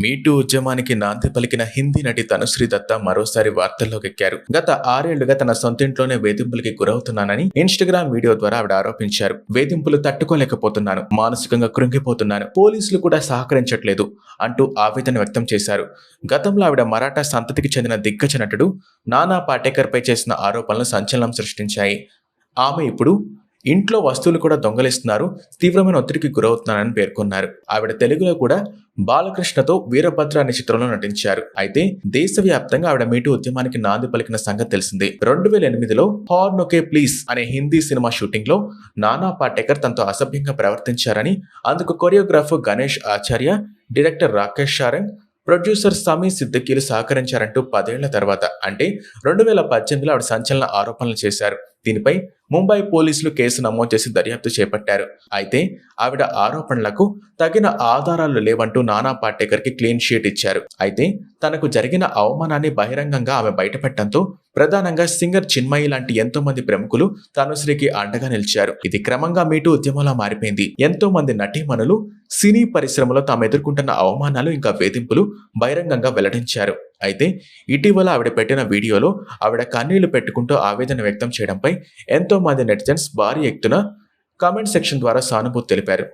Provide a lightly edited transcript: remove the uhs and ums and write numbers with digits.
మీటూ ఉద్యమానికి నాంది పలికిన హిందీ నటి తనుశ్రీ దత్తా మరోసారి వార్తల్లోకెక్కారు. గత 6 ఏళ్లుగా తన సొంతింట్లోనే వేధింపులకి గురవుతున్నానని ఇన్‌స్టాగ్రామ్ వీడియో ద్వారా ఆవిడ ఆరోపించారు. వేధింపులు తట్టుకోలేకపోతున్నాను, మానసికంగా కృంగిపోతున్నాను, పోలీసులు కూడా సహకరించట్లేదు అంటూ ఆవేదన వ్యక్తం చేశారు. గతంలో ఆవిడ మరాఠా సంతతికి చెందిన దిగ్గజ నటుడు నానా పాటేకర్ పై చేసిన ఆరోపణలు సంచలనం సృష్టించాయి. ఆమె ఇప్పుడు ఇంట్లో వస్తువులు కూడా దొంగలిస్తున్నారు, తీవ్రమైన ఒత్తిడికి గురవుతున్నారని పేర్కొన్నారు. ఆవిడ తెలుగులో కూడా బాలకృష్ణతో వీరభద్ర అనే చిత్రంలో నటించారు. అయితే దేశవ్యాప్తంగా ఆవిడ మీటూ ఉద్యమానికి నాంది పలికిన సంగతి తెలిసిందే. 2008లో హార్న్ ఓకే ప్లీజ్ అనే హిందీ సినిమా షూటింగ్ లో నానా పాటేకర్ తనతో అసభ్యంగా ప్రవర్తించారని, అందుకు కొరియోగ్రాఫర్ గణేష్ ఆచార్య, డైరెక్టర్ రాకేష్ శారంగ్, ప్రొడ్యూసర్ సమీ సిద్దికీలు సహకరించారంటూ 10 ఏళ్ల తర్వాత అంటే 2018లో ఆవిడ సంచలన ఆరోపణలు చేశారు. దీనిపై ముంబై పోలీసులు కేసు నమోదు చేసి దర్యాప్తు చేపట్టారు. అయితే ఆవిడ ఆరోపణలకు తగిన ఆధారాలు లేవంటూ నానా పాటేకర్కి క్లీన్ షీట్ ఇచ్చారు. అయితే తనకు జరిగిన అవమానాన్ని బహిరంగంగా ఆమె బయటపెట్టడంతో ప్రధానంగా సింగర్ చిన్మయి లాంటి ఎంతో మంది ప్రముఖులు తనుశ్రీకి అండగా నిలిచారు. ఇది క్రమంగా మీటూ ఉద్యమంలా మారిపోయింది. ఎంతో మంది నటీమణులు సినీ పరిశ్రమలో తాము ఎదుర్కొంటున్న అవమానాలు ఇంకా వేధింపులు బహిరంగంగా వెల్లడించారు. అయితే ఇటీవల ఆవిడ పెట్టిన వీడియోలో ఆవిడ కన్నీళ్లు పెట్టుకుంటూ ఆవేదన వ్యక్తం చేయడంపై ఎంతో మంది నెటిజన్స్ భారీ ఎత్తున కామెంట్ సెక్షన్ ద్వారా సానుభూతి తెలిపారు.